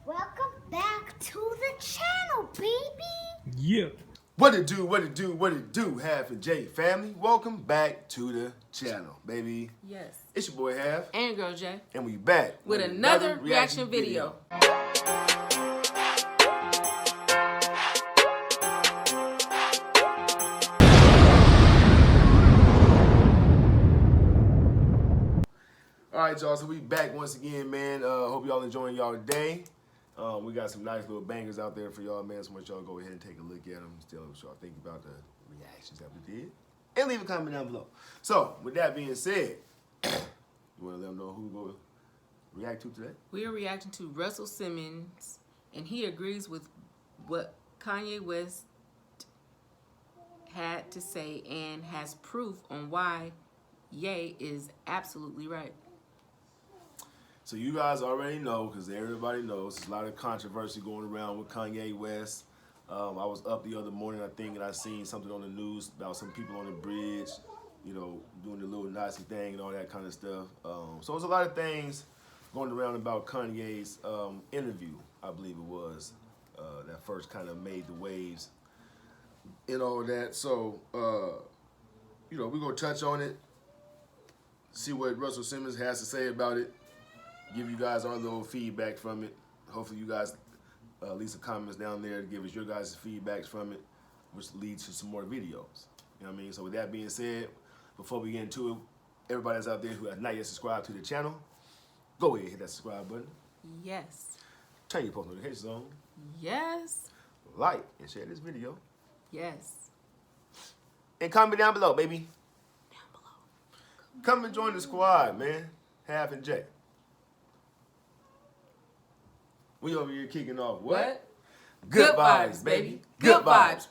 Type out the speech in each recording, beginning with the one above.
Welcome back to the channel, baby. Yeah. What it do, Half and J family. Welcome back to the channel, baby. Yes. It's your boy Half. And Girl J. And we back with another reaction video. Alright, y'all, so we back once again, man. Hope y'all enjoying y'all day. We got some nice little bangers out there for y'all, man. So much y'all go ahead and take a look at them. Tell us what y'all think about the reactions that we did. And leave a comment down below. So, with that being said, you want to let them know who we're going to react to today? We are reacting to Russell Simmons, and he agrees with what Kanye West had to say and has proof on why Ye is absolutely right. So you guys already know, because everybody knows, there's a lot of controversy going around with Kanye West. I was up the other morning, I think, and I seen something on the news about some people on the bridge, you know, doing the little Nazi thing and all that kind of stuff. So there's a lot of things going around about Kanye's interview, I believe it was, that first kind of made the waves and all that. So, you know, we're going to touch on it, see what Russell Simmons has to say about it, give you guys our little feedback from it. Hopefully you guys leave some comments down there to give us your guys' feedbacks from it, which leads to some more videos. You know what I mean? So with that being said, before we get into it, everybody that's out there who has not yet subscribed to the channel, go ahead and hit that subscribe button. Yes. Turn your post notifications on. Yes. Like and share this video. Yes. And comment down below, baby. Down below. Come and join the squad, man. Half and J. We over here kicking off what? Good vibes, baby. Good vibes.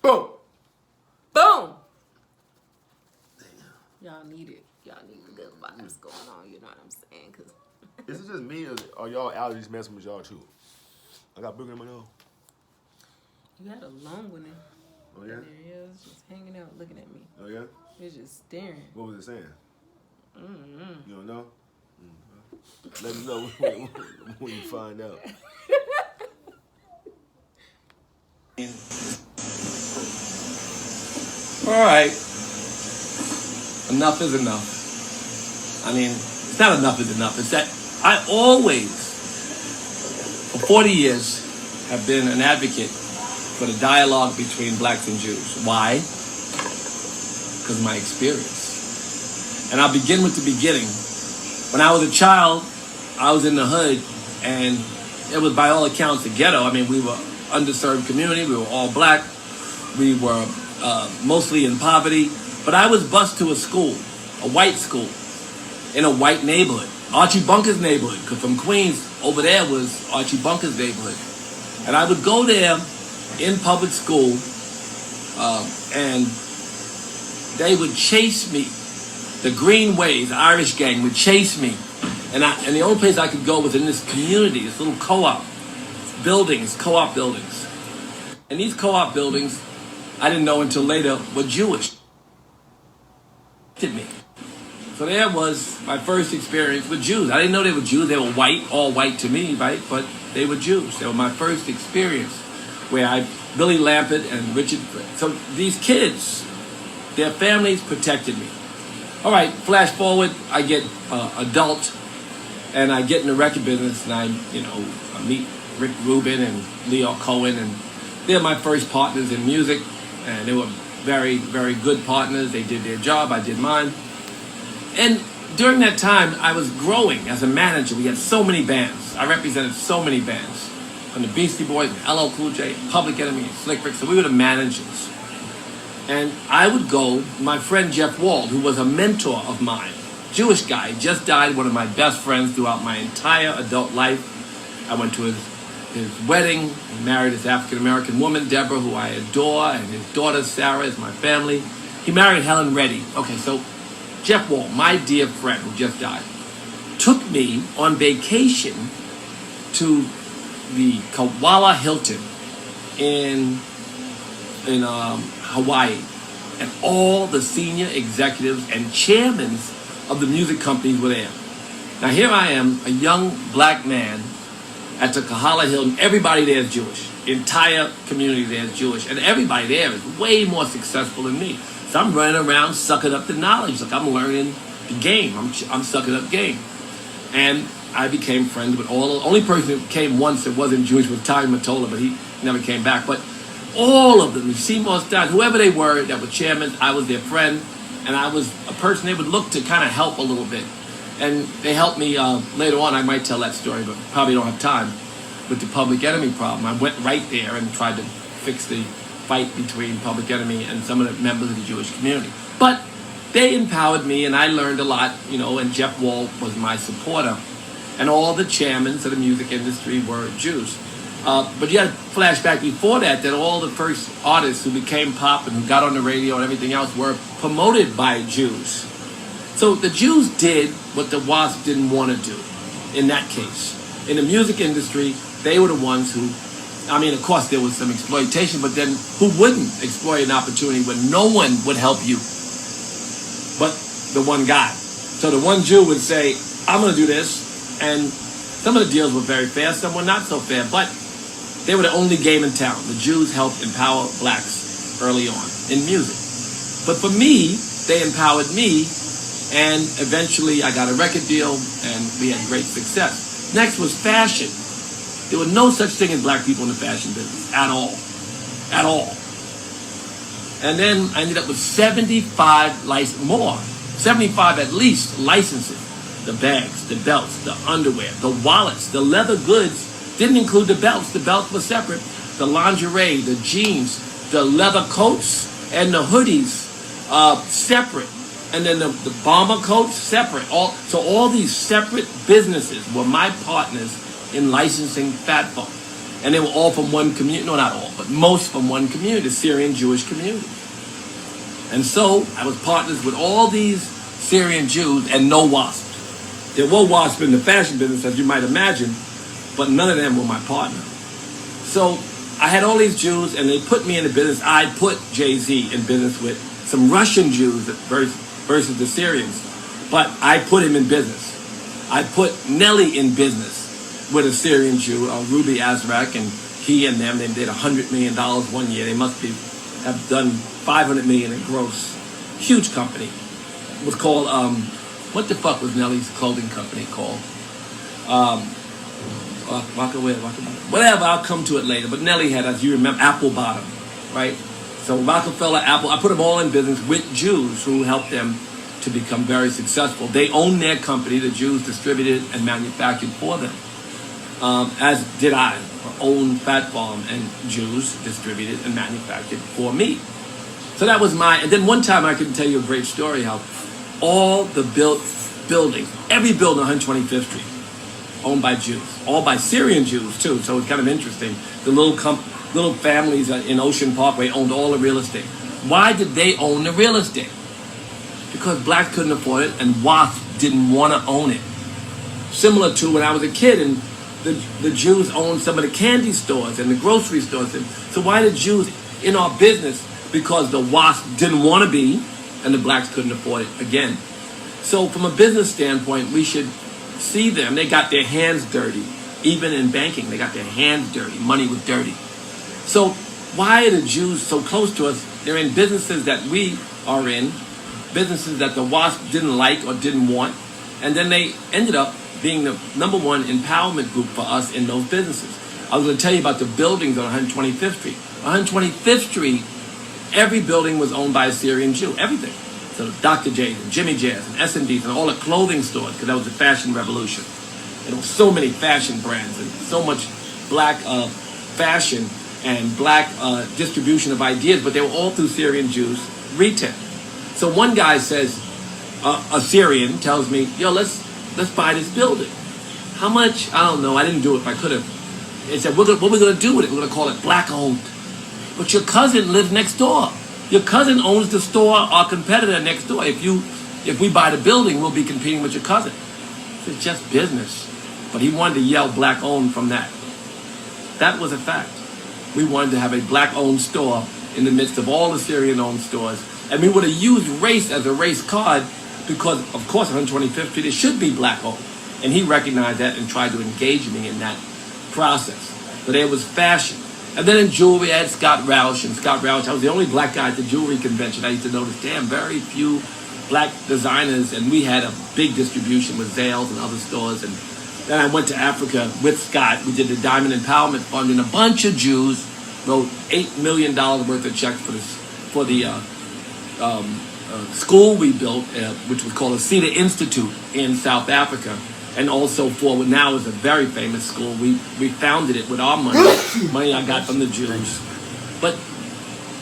Boom. Boom. Y'all need it. Y'all need the good vibes going on. You know what I'm saying? Cause Is it just me or are y'all allergies messing with y'all too? I got booger in my nose. you had a long one in. Oh yeah? There he is, just hanging out, looking at me. Oh yeah? He's just staring. What was it saying? Mm-hmm. You don't know? Let me know when you find out. All right. Enough is enough. I mean, it's not enough is enough. It's that I always, for 40 years, have been an advocate for the dialogue between blacks and Jews. Why? Because of my experience. And I'll begin with the beginning. When I was a child, I was in the hood, and it was by all accounts a ghetto. I mean, we were underserved community. We were all black. We were mostly in poverty. But I was bused to a school, a white school, in a white neighborhood. Archie Bunker's neighborhood, because from Queens, over there was Archie Bunker's neighborhood. And I would go there in public school, and they would chase me. The Greenways, the Irish gang, would chase me. And the only place I could go was in this community, this little co-op buildings, co-op buildings. And these co-op buildings, I didn't know until later, were Jewish. Me. So there was my first experience with Jews. I didn't know they were Jews. They were white, all white to me, right? But they were Jews. They were my first experience where Billy Lampert and Richard. So these kids, their families protected me. All right, flash forward, I get adult, and I get in the record business, and I meet Rick Rubin and Leo Cohen, and they're my first partners in music, and they were very, very good partners. They did their job, I did mine. And during that time, I was growing as a manager. We had so many bands. I represented so many bands, from the Beastie Boys, and LL Cool J, Public Enemy, and Slick Rick, so we were the managers. And I would go, my friend Jeff Wald, who was a mentor of mine, Jewish guy, just died, one of my best friends throughout my entire adult life. I went to his wedding, he married his African-American woman, Deborah, who I adore, and his daughter, Sarah, is my family. He married Helen Reddy. Okay, so Jeff Wald, my dear friend who just died, took me on vacation to the Koala Hilton in Hawaii, and all the senior executives and chairmen of the music companies were there. Now here I am, a young black man at the Kahala Hilton. Everybody there is Jewish. The entire community there is Jewish. And everybody there is way more successful than me. So I'm running around sucking up the knowledge. Like I'm learning the game. I'm sucking up game. And I became friends with all. The only person who came once that wasn't Jewish was Ty Mottola, but he never came back. But all of them, the Seymour Stars, whoever they were that were chairmen, I was their friend. And I was a person they would look to kind of help a little bit. And they helped me later on. I might tell that story, but probably don't have time. With the Public Enemy problem, I went right there and tried to fix the fight between Public Enemy and some of the members of the Jewish community. But they empowered me, and I learned a lot, you know, and Jeff Wall was my supporter. And all the chairmen of the music industry were Jews. But you got to flash back before that all the first artists who became pop and who got on the radio and everything else were promoted by Jews. So the Jews did what the WASP didn't want to do in that case. In the music industry, they were the ones who, I mean, of course there was some exploitation, but then who wouldn't exploit an opportunity when no one would help you but the one guy? So the one Jew would say, I'm going to do this, and some of the deals were very fair, some were not so fair, but they were the only game in town. The Jews helped empower blacks early on in music. But for me, they empowered me, and eventually I got a record deal, and we had great success. Next was fashion. There was no such thing as black people in the fashion business at all. At all. And then I ended up with 75 at least licenses. The bags, the belts, the underwear, the wallets, the leather goods didn't include the belts. The belts were separate. The lingerie, the jeans, the leather coats, and the hoodies separate. And then the bomber coats separate. So all these separate businesses were my partners in licensing Fat Farm. And they were all from one community. No, not all, but most from one community, the Syrian Jewish community. And so I was partners with all these Syrian Jews and no WASP. There were WASP in the fashion business, as you might imagine, but none of them were my partner. So I had all these Jews, and they put me in the business. I put Jay-Z in business with some Russian Jews versus the Syrians. But I put him in business. I put Nelly in business with a Syrian Jew, Ruby Azrak, and he and them, they did $100 million one year. They must have done $500 million in gross. Huge company. It was called, what the fuck was Nelly's clothing company called? Whatever, I'll come to it later. But Nelly had, as you remember, Apple Bottom, right? So Rockefeller, Apple, I put them all in business with Jews who helped them to become very successful. They owned their company. The Jews distributed and manufactured for them. As did I, own Fat Farm, and Jews distributed and manufactured for me. So that was and then one time I can tell you a great story how all the buildings, every building on 125th Street, owned by Jews, all by Syrian Jews too, so it's kind of interesting. The little families in Ocean Parkway owned all the real estate. Why did they own the real estate? Because blacks couldn't afford it and WASP didn't want to own it. Similar to when I was a kid and the Jews owned some of the candy stores and the grocery stores. And so why did Jews in our business? Because the WASP didn't want to be, and the blacks couldn't afford it again. So from a business standpoint, we should see them. They got their hands dirty. Even in banking, they got their hands dirty. Money was dirty. So why are the Jews so close to us? They're in businesses that we are in, businesses that the WASP didn't like or didn't want, and then they ended up being the number one empowerment group for us in those businesses. I was going to tell you about the buildings on 125th Street. 125th Street, every building was owned by a Syrian Jew, everything. So Dr. J's and Jimmy Jazz and S&D's and all the clothing stores, because that was the fashion revolution. And there were so many fashion brands and so much black fashion and black distribution of ideas, but they were all through Syrian Jews retail. So one guy says, a Syrian tells me, yo, let's buy this building. How much? I don't know. I didn't do it if I could have. They said, what are we going to do with it? We're going to call it black owned. But your cousin lives next door. Your cousin owns the store, our competitor next door. If we buy the building, we'll be competing with your cousin. It's just business. But he wanted to yell black owned from that. That was a fact. We wanted to have a black owned store in the midst of all the Syrian owned stores. And we would have used race as a race card because, of course, on 125th Street, it should be black owned. And he recognized that and tried to engage me in that process. So there was fashion. And then in jewelry, I had Scott Rausch. And Scott Rausch, I was the only black guy at the jewelry convention. I used to notice, damn, very few black designers. And we had a big distribution with Zales and other stores. And then I went to Africa with Scott. We did the Diamond Empowerment Fund, and a bunch of Jews wrote $8 million worth of checks for the school we built, which was called the Cedar Institute in South Africa. And also for what now is a very famous school. We founded it with our money I got from the Jews. But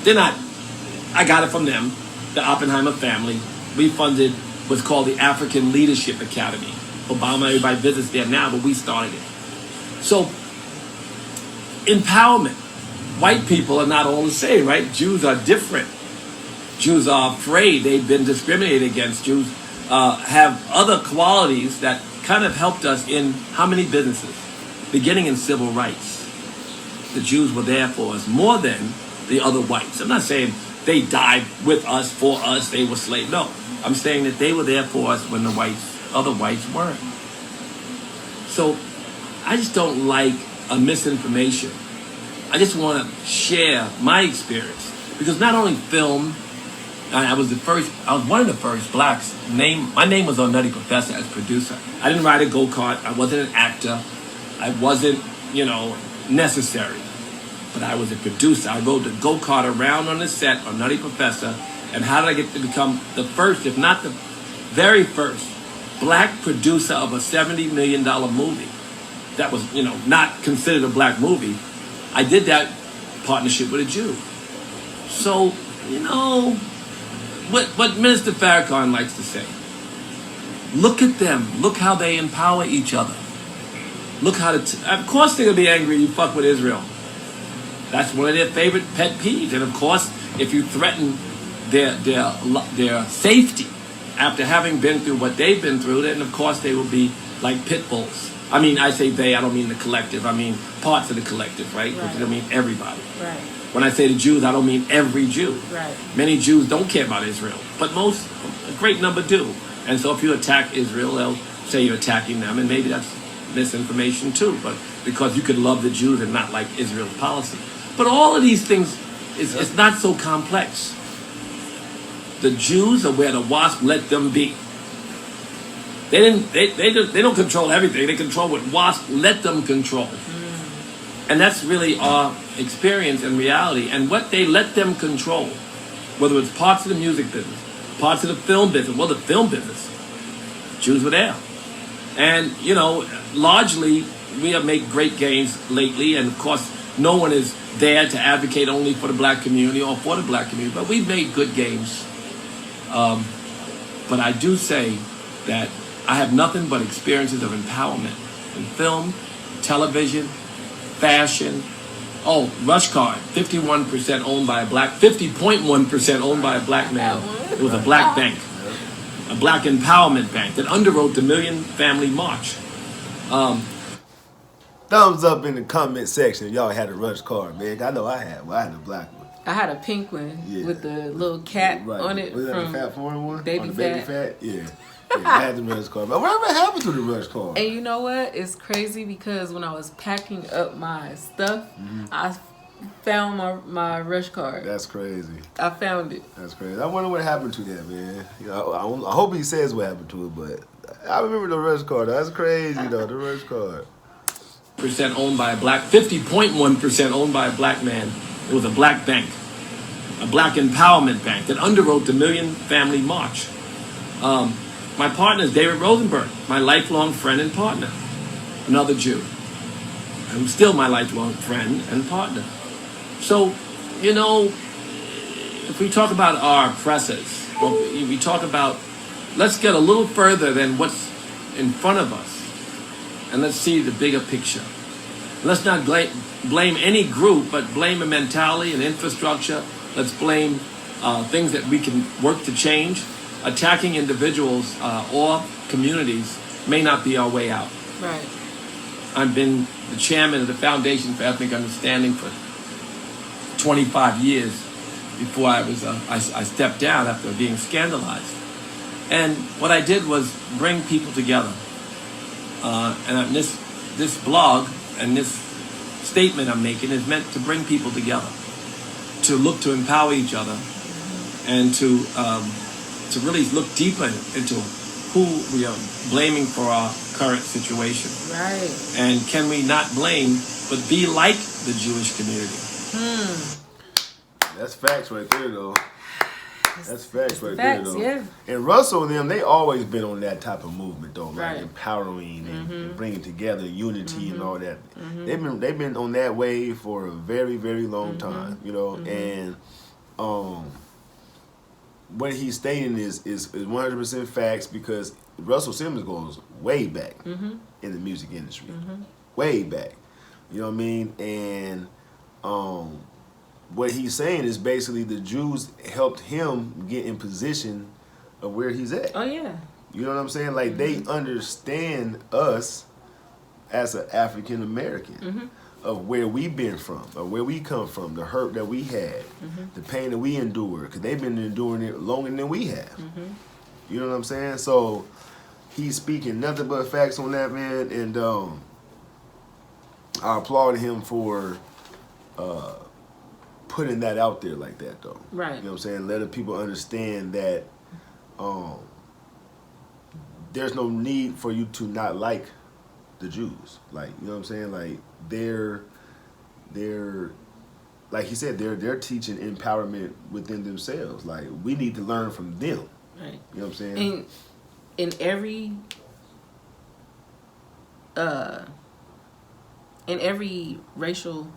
I got it from them, the Oppenheimer family. We funded what's called the African Leadership Academy. Obama, everybody visits there now, but we started it. So, empowerment. White people are not all the same, right? Jews are different. Jews are afraid. They've been discriminated against. Jews have other qualities that kind of helped us in how many businesses? Beginning in civil rights. The Jews were there for us more than the other whites. I'm not saying they died with us, for us, they were slaves. No, I'm saying that they were there for us when the other whites weren't. So I just don't like a misinformation. I just want to share my experience. Because not only film, I was one of the first blacks. My name was on Nutty Professor as producer. I didn't ride a go-kart. I wasn't an actor. I wasn't, necessary. But I was a producer. I rode the go-kart around on the set on Nutty Professor. And how did I get to become the first, if not the very first, black producer of a $70 million movie? That was, not considered a black movie. I did that partnership with a Jew. So, what Minister Farrakhan likes to say. Look at them. Look how they empower each other. Look how of course they're going to be angry you fuck with Israel. That's one of their favorite pet peeves. And of course, if you threaten their safety after having been through what they've been through, then of course they will be like pit bulls. I mean, I say they, I don't mean the collective. I mean parts of the collective, right? Because I don't mean everybody. Right. When I say the Jews, I don't mean every Jew. Right. Many Jews don't care about Israel, but a great number do. And so if you attack Israel, they'll say you're attacking them, and maybe that's misinformation too, but because you could love the Jews and not like Israel's policy. But all of these things, it's not so complex. The Jews are where the wasp let them be. They don't control everything. They control what wasp let them control. And that's really our experience and reality. And what they let them control, whether it's parts of the music business, parts of the film business, the film business, Jews were there. And, largely, we have made great gains lately. And, of course, no one is there to advocate only for the black community or for the black community. But we've made good gains. But I do say that I have nothing but experiences of empowerment in film, television, fashion. Oh, Rush Card, 50.1% owned by a black man. It was a black bank, a black empowerment bank that underwrote the Million Family March. Thumbs up in the comment section if y'all had a Rush Card, man. I know I had. Well, I had a black one. I had a pink one with the little cat on it. Was that from the Fat Foreign one? Baby Fat? Yeah. I had the Rush Card. But whatever happened to the Rush Card? And you know what? It's crazy because when I was packing up my stuff, I found my Rush Card. That's crazy. I found it. That's crazy. I wonder what happened to that, man. I hope he says what happened to it, but I remember the Rush Card. That's crazy, though, the Rush Card. Percent owned by a black, 50.1% owned by a black man. It was a black bank, a black empowerment bank that underwrote the Million Family March. My partner is David Rosenberg, my lifelong friend and partner, another Jew, who's still my lifelong friend and partner. So, if we talk about our oppressors, we talk about, let's get a little further than what's in front of us, and let's see the bigger picture. Let's not blame any group, but blame a mentality and infrastructure. Let's blame things that we can work to change. Attacking individuals or communities may not be our way out. Right. I've been the chairman of the Foundation for Ethnic Understanding for 25 years before I stepped down after being scandalized. And what I did was bring people together. And this blog and this statement I'm making is meant to bring people together, to look to empower each other, and to really look deeper into who we are blaming for our current situation. Right. And can we not blame, but be like the Jewish community? That's facts right there, though. That's facts right facts, there, though. yeah. And Russell and them, they always been on that type of movement, though, like Right. empowering and bringing together unity and all that. They've been on that wave for a very, very long time, you know. And what he's stating is 100% facts, because Russell Simmons goes way back in the music industry, way back. You know what I mean? And what he's saying is basically the Jews helped him get in position of where he's at. Oh yeah. You know what I'm saying? Like they understand us as an African American, of where we've been from, of where we come from, the hurt that we had, the pain that we endured, because they've been enduring it longer than we have. You know what I'm saying? So he's speaking nothing but facts on that, man, and I applaud him for putting that out there like that, though. Right. You know what I'm saying? Letting people understand that there's no need for you to not like the Jews. Like, you know what I'm saying? Like they're like he said, they're teaching empowerment within themselves. Like we need to learn from them. Right. You know what I'm saying? And in every racial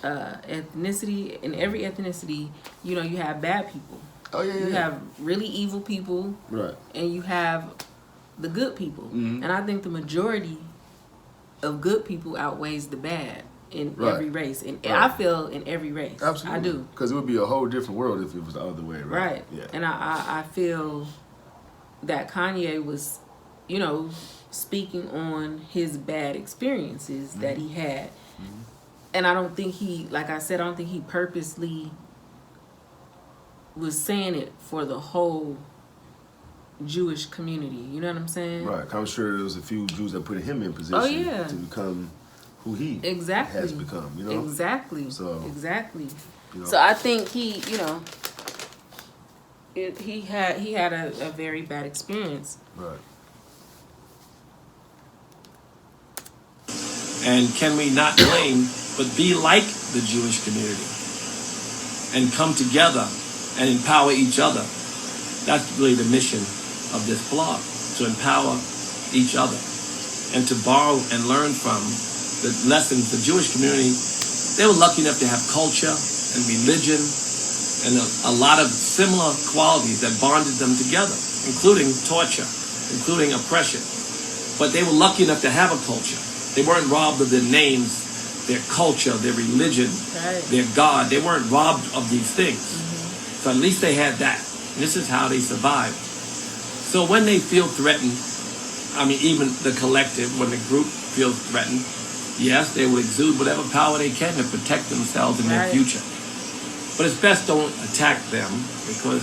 ethnicity, in every ethnicity, you know, you have bad people. Oh yeah, yeah. You have really evil people, right, and you have the good people. And I think the majority of good people outweighs the bad in every race. And I feel in every race. Absolutely. I do. Because it would be a whole different world if it was the other way around. Right. Yeah. And I feel that Kanye was, you know, speaking on his bad experiences that he had. And I don't think he, like I said, I don't think he purposely was saying it for the whole Jewish community. You know what I'm saying? Right. I'm sure there was a few Jews that put him in position to become who he has become. You know. Exactly. So exactly. You know. So I think he, you know, he had a very bad experience. Right. And can we not blame, but be like the Jewish community and come together and empower each other? That's really the mission of this blog, to empower each other and to borrow and learn from the lessons. The Jewish community, they were lucky enough to have culture and religion and a lot of similar qualities that bonded them together, including torture, including oppression. But they were lucky enough to have a culture. They weren't robbed of their names, their culture, their religion, their God. They weren't robbed of these things. So at least they had that. And this is how they survived. So when they feel threatened, I mean, even the collective, when the group feels threatened, yes, they will exude whatever power they can to protect themselves and their future. But it's best don't attack them, because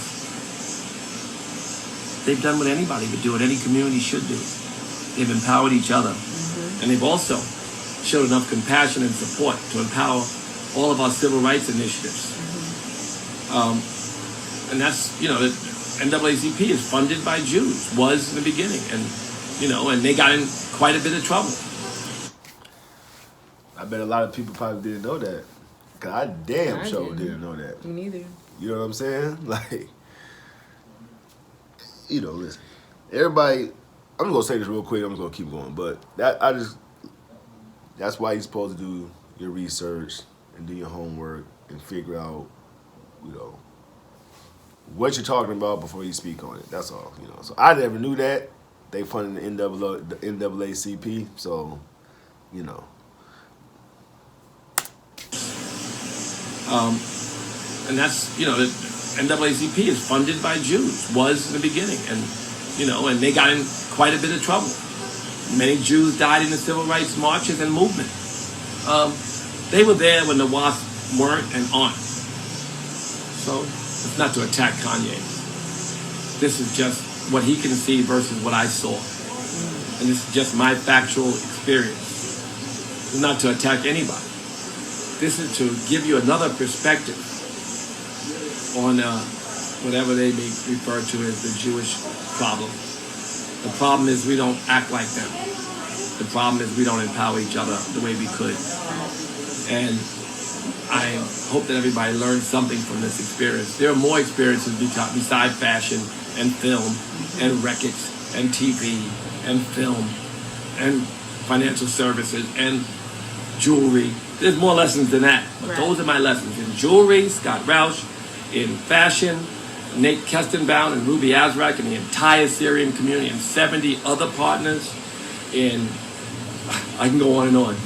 they've done what anybody would do, what any community should do. They've empowered each other. And they've also showed enough compassion and support to empower all of our civil rights initiatives. And that's, you know, the NAACP is funded by Jews, was in the beginning. And, you know, and they got in quite a bit of trouble. I bet a lot of people probably didn't know that. Because I didn't know that. Me neither. You know what I'm saying? Like, you know, listen. Everybody, I'm just going to say this real quick. I'm just going to keep going. But that's why you're supposed to do your research and do your homework and figure out, you know, what you're talking about before you speak on it. That's all, you know. So I never knew that. They funded the NAACP, so, you know. And that's, you know, the NAACP is funded by Jews, was in the beginning. And, you know, and they got in quite a bit of trouble. Many Jews died in the civil rights marches and movement. They were there when the WASP weren't and aren't. So it's not to attack Kanye. This is just what he can see versus what I saw. And this is just my factual experience. not to attack anybody. This is to give you another perspective on whatever they may refer to as the Jewish problem. The problem is we don't act like them. The problem is we don't empower each other the way we could. And I hope that everybody learns something from this experience. There are more experiences besides fashion and film and records and TV and film and financial services and jewelry. There's more lessons than that. But those are my lessons. In jewelry, Scott Roush. In fashion, Nate Kestenbaum and Ruby Azrak and the entire Syrian community and 70 other partners. I can go on and on.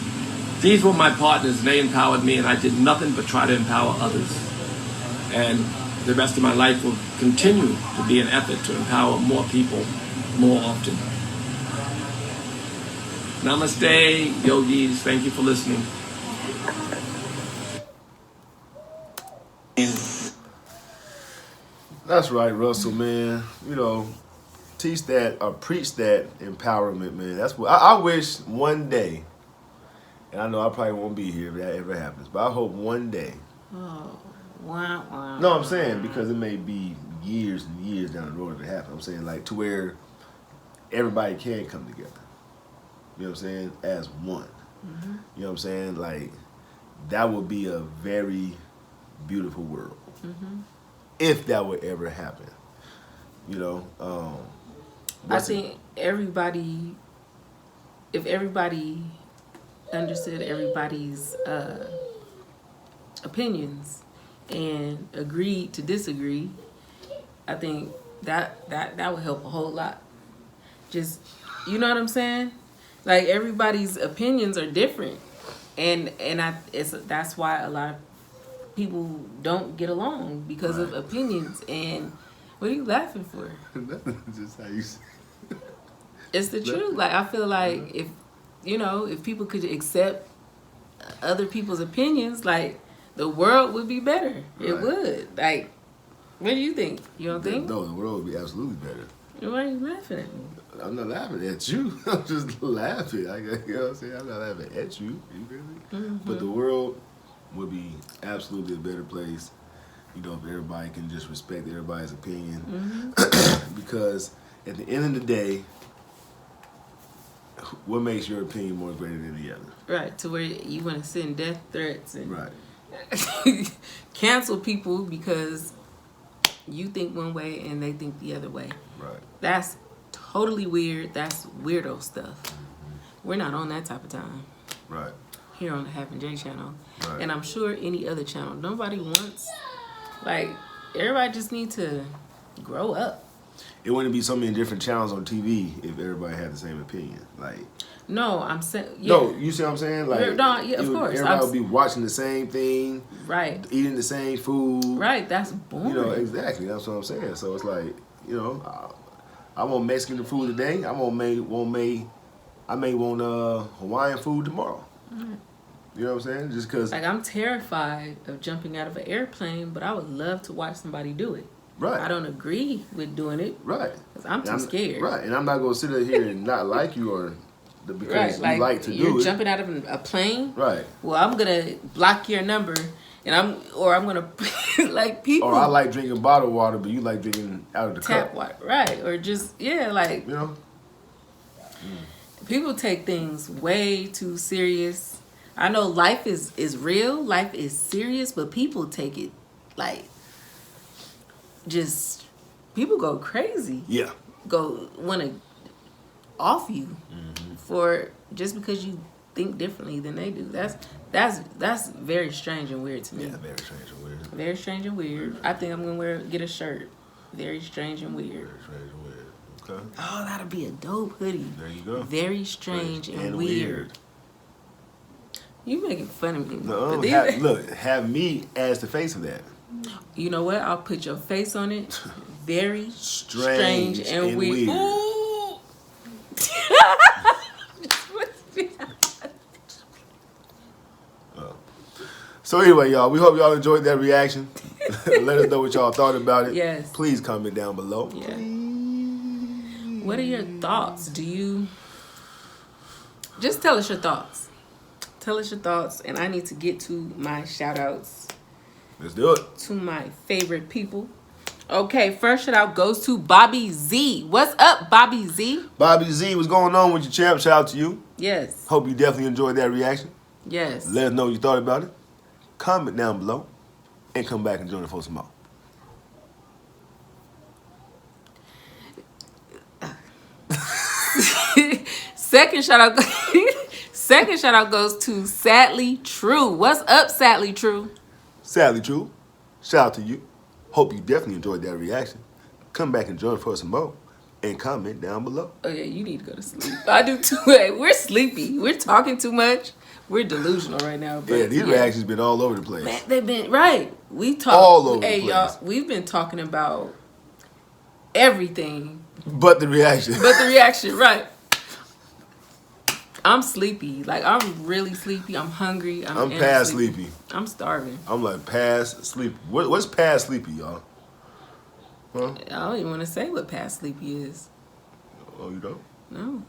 These were my partners, and they empowered me, and I did nothing but try to empower others. And the rest of my life will continue to be an effort to empower more people more often. Namaste, yogis. Thank you for listening. That's right, Russell, man. You know, teach that or preach that empowerment, man. That's what I wish one day, and I know I probably won't be here if that ever happens, but I hope one day. Oh, wow. No, I'm saying because it may be years and years down the road if it happens. I'm saying like to where everybody can come together. You know what I'm saying? As one. Mm-hmm. You know what I'm saying? Like that would be a very beautiful world. Mm-hmm. If that would ever happen. You know? I think everybody, if everybody understood everybody's opinions and agreed to disagree, I think that would help a whole lot. Just, you know what I'm saying? Like everybody's opinions are different, and that's why a lot of people don't get along because of opinions. And what are you laughing for? Just how you say. It's the truth. Like I feel like if people could accept other people's opinions, like the world would be better. It would. Like, what do you think? You don't think? No, the world would be absolutely better. Why are you laughing at me? I'm not laughing at you. I'm just laughing. You know what I'm saying? I'm not laughing at you. You feel me? Mm-hmm. But the world would be absolutely a better place, you know, if everybody can just respect everybody's opinion. Mm-hmm. Because at the end of the day, what makes your opinion more greater than the other? Right, to where you want to send death threats and right. cancel people because you think one way and they think the other way. Right. That's totally weird. That's weirdo stuff. Mm-hmm. We're not on that type of time. Right. Here on the Happen J channel. Right. And I'm sure any other channel. Nobody wants, like, everybody just need to grow up. It wouldn't be so many different channels on TV if everybody had the same opinion. Like, no, I'm saying, no, you see what I'm saying? Like, no, yeah, of course. Everybody would be watching the same thing, right? Eating the same food, right? That's boring. You know, exactly. That's what I'm saying. So it's like, you know, I want Mexican food today. I may want Hawaiian food tomorrow. Mm. You know what I'm saying? Just because, like, I'm terrified of jumping out of an airplane, but I would love to watch somebody do it. Right. I don't agree with doing it. Right. Because I'm too scared. Right. And I'm not going to sit here and not like you or because right. you like to do it. You're jumping out of a plane? Right. Well, I'm going to block your number and I'm going to, like, people. Or I like drinking bottled water, but you like drinking out of the tap water. Right. Or just, like. You know? People take things way too serious. I know life is real. Life is serious, but people take it, like, just, people go crazy. Yeah. Want to off you for just because you think differently than they do. That's very strange and weird to me. Yeah, very strange and weird. Very strange and weird. I think I'm gonna get a shirt. Very strange and weird. Very strange and weird. Okay. Oh, that'll be a dope hoodie. There you go. Very strange and weird. You making fun of me. No, have me as the face of that. You know what? I'll put your face on it. Very strange and weird. Ooh. So anyway, y'all, we hope y'all enjoyed that reaction. Let us know what y'all thought about it. Yes. Please comment down below. Yeah. What are your thoughts? Just tell us your thoughts. Tell us your thoughts, and I need to get to my shout outs Let's do it. to my favorite people. Okay, first shout out goes to Bobby Z. What's up, Bobby Z? Bobby Z, what's going on with your champ? Shout out to you. Yes. Hope you definitely enjoyed that reaction. Yes. Let us know what you thought about it. Comment down below and come back and join us for some more. Second shout out goes to Sadly True. What's up, Sadly True? Sadly true. Shout out to you. Hope you definitely enjoyed that reaction. Come back and join us for some more and comment down below. Oh yeah, you need to go to sleep. I do too. Hey, we're sleepy. We're talking too much. We're delusional right now. But Yeah, these reactions been all over the place. Man, they've been right. We talk All over the Hey place. y'all, we've been talking about everything But the reaction. but the reaction. Right. I'm sleepy. Like I'm really sleepy. I'm hungry. I'm past sleepy. I'm starving. I'm like past sleepy. What's past sleepy, y'all? Huh? I don't even want to say what past sleepy is. Oh, you don't? No.